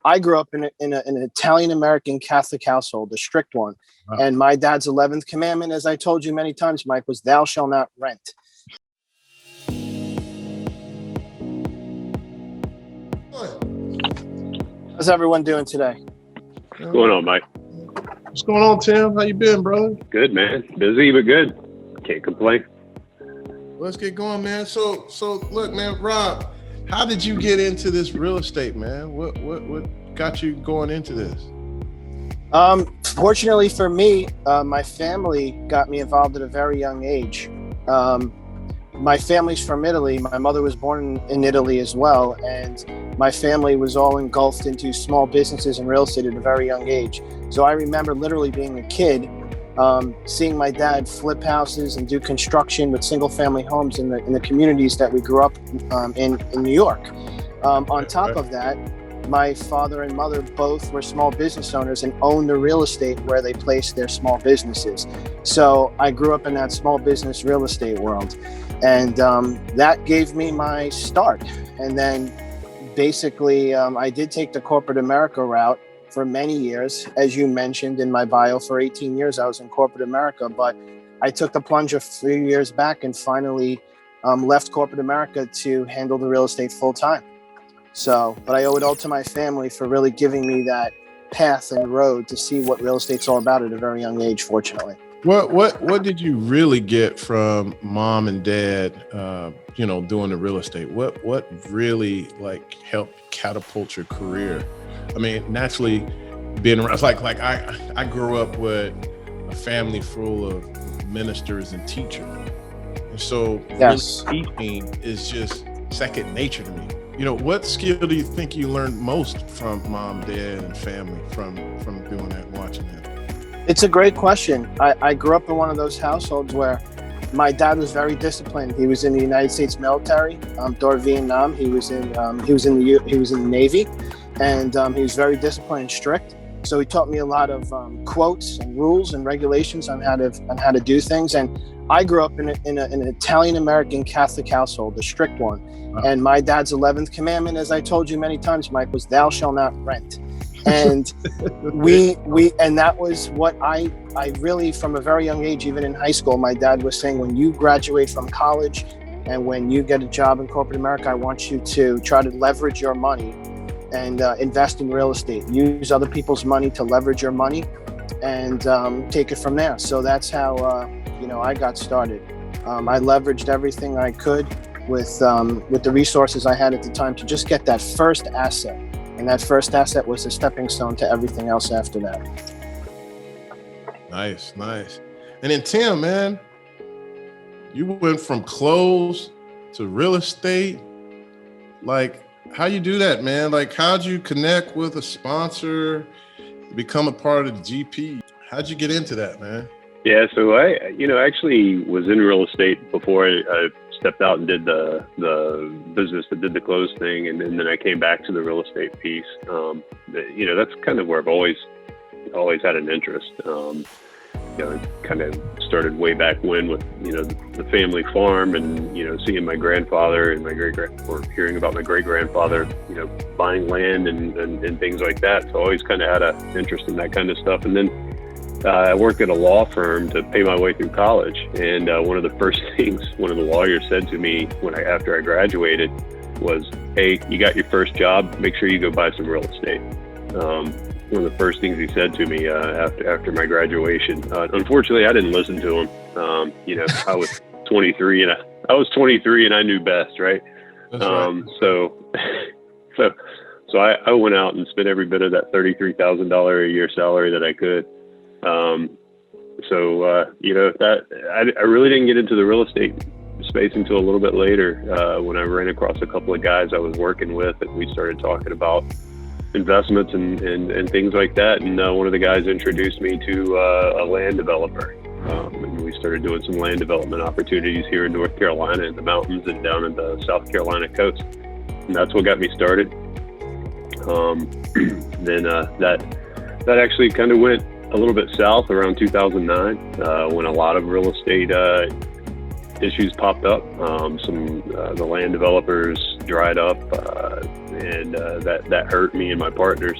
I grew up in an Italian-American Catholic household, a strict one. Wow. And my dad's 11th commandment, as I told you many times, Mike, was thou shalt not rent. How's everyone doing today? What's going on, Mike? What's going on, Tim? How you been, brother? Good, man. Busy, but good. Can't complain. Let's get going, man. So look, man, Rob, how did you get into this real estate, man? What got you going into this? Fortunately for me, my family got me involved at a very young age. My family's from Italy. My mother was born in Italy as well, and my family was all engulfed into small businesses and real estate at a very young age. So I remember literally being a kid, seeing my dad flip houses and do construction with single family homes in the communities that we grew up in New York. On top of that, my father and mother both were small business owners and owned the real estate where they placed their small businesses. So I grew up in that small business real estate world, and that gave me my start. And then basically I did take the corporate America route for many years. As you mentioned in my bio, for 18 years I was in corporate America, but I took the plunge a few years back and finally left corporate America to handle the real estate full time. So, but I owe it all to my family for really giving me that path and road to see what real estate's all about at a very young age, fortunately. What did you really get from mom and dad, doing the real estate? What really helped catapult your career? I mean, naturally being around, like I grew up with a family full of ministers and teachers. And so Yes. really teaching is just second nature to me. What skill do you think you learned most from mom, dad, and family from doing that and watching that? It's a great question. I grew up in one of those households where my dad was very disciplined. He was in the United States military during Vietnam. He was in the Navy, and he was very disciplined and strict. So he taught me a lot of quotes and rules and regulations on how to do things. And I grew up in an Italian-American Catholic household, a strict one. Wow. And my dad's 11th commandment, as I told you many times, Mike, was thou shalt not rent. And and that was what I really, from a very young age, even in high school, my dad was saying, when you graduate from college and when you get a job in corporate America, I want you to try to leverage your money and invest in real estate. Use other people's money to leverage your money and take it from there. So that's how I got started. I leveraged everything I could with the resources I had at the time to just get that first asset. And that first asset was a stepping stone to everything else after that. Nice. And then Tim, man, you went from clothes to real estate. How you do that, man? How'd you connect with a sponsor, become a part of the GP? How'd you get into that, man? Yeah, so I actually was in real estate before I stepped out and did the business that did the clothes thing, and then I came back to the real estate piece. That's kind of where I've always had an interest. Kind of started way back when with the family farm, and seeing my grandfather and my or hearing about my great grandfather buying land and things like that. So I always kind of had an interest in that kind of stuff. And then I worked at a law firm to pay my way through college, and one of the first things one of the lawyers said to me after I graduated was, "Hey, you got your first job, make sure you go buy some real estate." One of the first things he said to me after my graduation. Unfortunately, I didn't listen to him. I was 23 and I knew best, right? That's right. So I went out and spent every bit of that $33,000 a year salary that I could. I really didn't get into the real estate space until a little bit later, when I ran across a couple of guys I was working with, and we started talking about investments and things like that. And one of the guys introduced me to a land developer, and we started doing some land development opportunities here in North Carolina in the mountains and down in the South Carolina coast. And that's what got me started. Then that actually kind of went a little bit south around 2009, when a lot of real estate issues popped up. The land developers dried up, and that hurt me and my partners.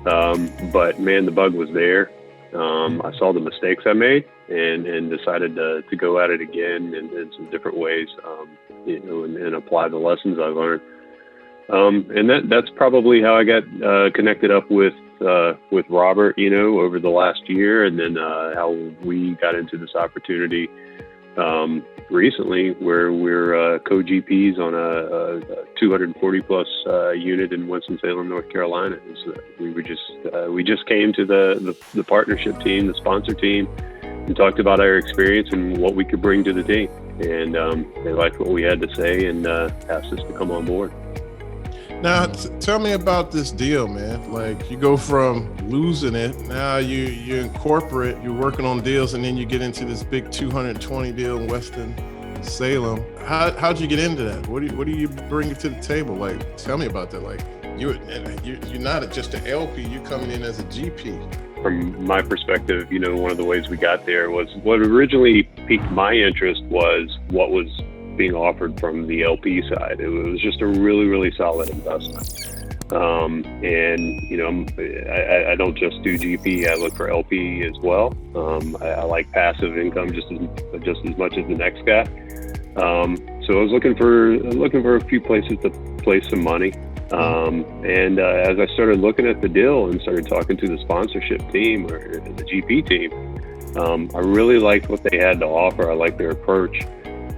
But man, the bug was there. I saw the mistakes I made and decided to go at it again in some different ways, and apply the lessons I learned. And that's probably how I got connected up with Robert, over the last year, and then how we got into this opportunity recently, where we're co-GPs on a 240 plus unit in Winston-Salem, North Carolina. So we just came to the partnership team, the sponsor team, and talked about our experience and what we could bring to the team. And they liked what we had to say and asked us to come on board. Now, tell me about this deal, man. Like, you go from losing it, now you're in corporate, you're working on deals, and then you get into this big 220 deal in Winston-Salem. How'd you get into that? What do you bring to the table? Like, tell me about that. Like, you're not just an LP, you're coming in as a GP. From my perspective, one of the ways we got there was what originally piqued my interest was what was being offered from the LP side. It was just a really, really solid investment. And I don't just do GP. I look for LP as well. I like passive income just as much as the next guy. So I was looking for a few places to place some money. And as I started looking at the deal and started talking to the sponsorship team or the GP team, I really liked what they had to offer. I liked their approach.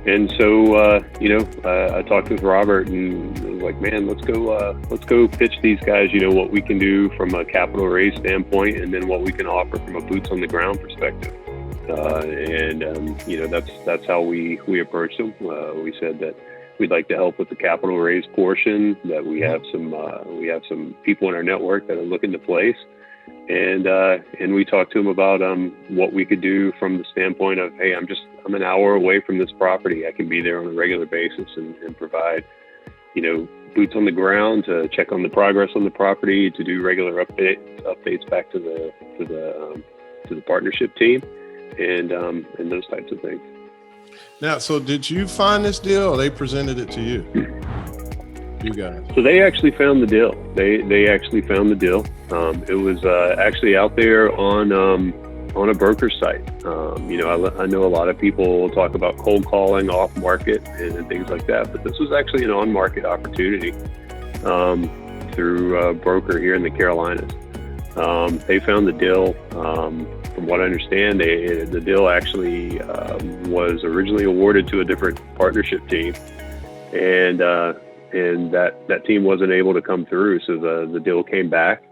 And so, I talked with Robert and was like, man, let's go pitch these guys, what we can do from a capital raise standpoint, and then what we can offer from a boots on the ground perspective. That's how we approached them. We said that we'd like to help with the capital raise portion, that we have some people in our network that are looking to place. And we talked to him about what we could do from the standpoint of, hey, I'm an hour away from this property. I can be there on a regular basis and provide, boots on the ground to check on the progress on the property, to do regular updates back to the partnership team, and those types of things. Now, so did you find this deal, or they presented it to you? You guys. So they actually found the deal. They actually found the deal. It was actually out there on a broker site. I know a lot of people talk about cold calling off market and things like that, but this was actually an on market opportunity through a broker here in the Carolinas. They found the deal. From what I understand, the deal actually was originally awarded to a different partnership team, and that team wasn't able to come through. So the deal came back,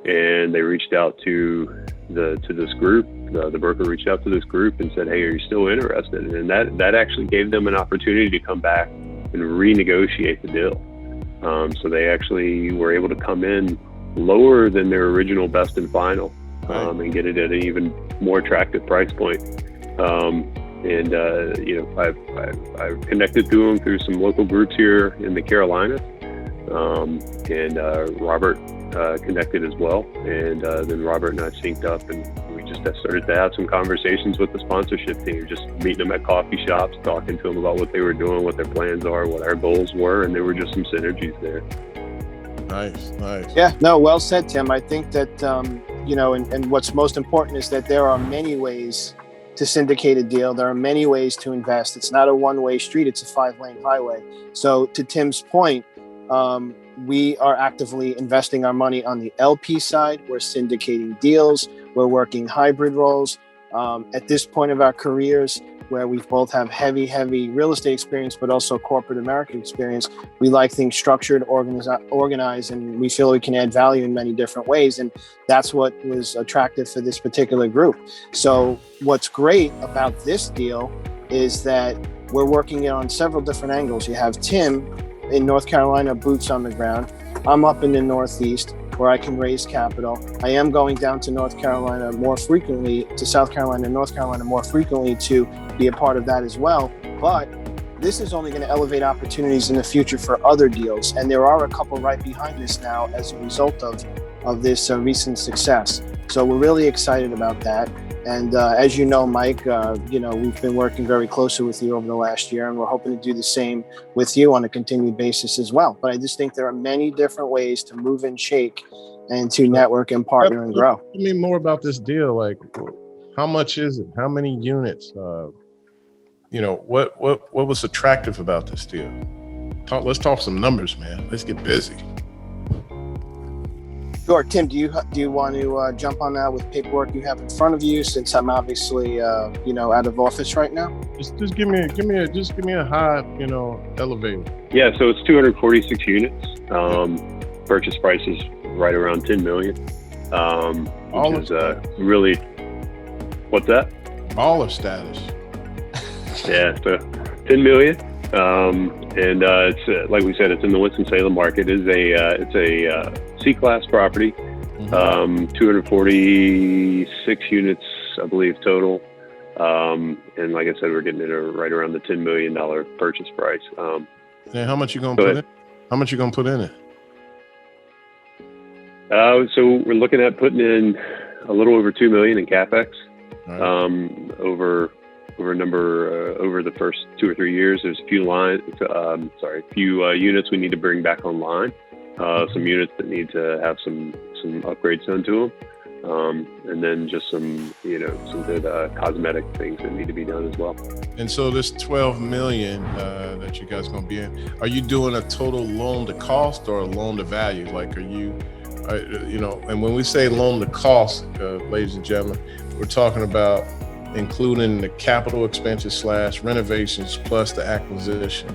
and they reached out to this group. The broker reached out to this group and said, "Hey, are you still interested?" And that actually gave them an opportunity to come back and renegotiate the deal. So they actually were able to come in lower than their original best and final, and get it at an even more attractive price point. I've connected to them through some local groups here in the Carolinas, and Robert connected as well. And then Robert and I synced up, and we just started to have some conversations with the sponsorship team, just meeting them at coffee shops, talking to them about what they were doing, what their plans are, what our goals were, and there were just some synergies there. Nice. Yeah, no, well said, Tim. I think that, and what's most important is that there are many ways to syndicate a deal. There are many ways to invest. It's not a one-way street. It's a 5-lane highway. So to Tim's point, we are actively investing our money on the LP side. We're syndicating deals. We're working hybrid roles. At this point of our careers, where we both have heavy real estate experience, but also corporate American experience, we like things structured, organized, and we feel we can add value in many different ways. And that's what was attractive for this particular group. So what's great about this deal is that we're working on several different angles. You have Tim in North Carolina, boots on the ground. I'm up in the Northeast, where I can raise capital. I am going down to North Carolina more frequently, to South Carolina and North Carolina more frequently, to be a part of that as well. But this is only going to elevate opportunities in the future for other deals. And there are a couple right behind this now as a result of this recent success. So we're really excited about that. And as you know, Mike, we've been working very closely with you over the last year, and we're hoping to do the same with you on a continued basis as well. But I just think there are many different ways to move and shake and to network and partner and grow. Tell me more about this deal. Like, how much is it? How many units? What was attractive about this deal? Let's talk some numbers, man. Let's get busy. Sure, Tim. Do you want to jump on that with paperwork you have in front of you? Since I'm obviously out of office right now. Just give me a high elevator. Yeah, so it's 246 units. Purchase price is right around 10 million. Which is really, what's that? Baller status. Yeah, so 10 million. And it's like we said, it's in the Winston-Salem market. It's a C-class property. 246 units, I believe, total. And like I said, we're getting it right around the $10 million purchase price. And how much you gonna put in? How much you gonna put in it? So we're looking at putting in a little over 2 million in CapEx. Right. Over the first 2 or 3 years. There's a few units we need to bring back online. Some units that need to have some upgrades done to them, and then just some good cosmetic things that need to be done as well. And so this 12 million that you guys gonna be in, are you doing a total loan to cost or a loan to value? Like, are you, and when we say loan to cost, ladies and gentlemen, we're talking about including the capital expenses / renovations plus the acquisition.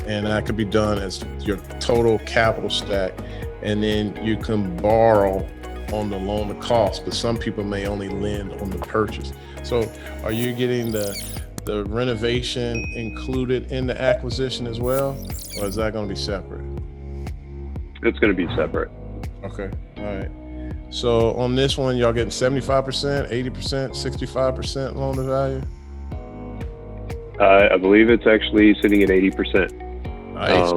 And that could be done as your total capital stack. And then you can borrow on the loan to cost, but some people may only lend on the purchase. So are you getting the renovation included in the acquisition as well? Or is that going to be separate? It's going to be separate. Okay. All right. So on this one, y'all getting 75%, 80%, 65% loan to value? I believe it's actually sitting at 80%. Nice.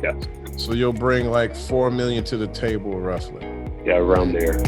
Yeah. So you'll bring like 4 million to the table roughly. Yeah, around there.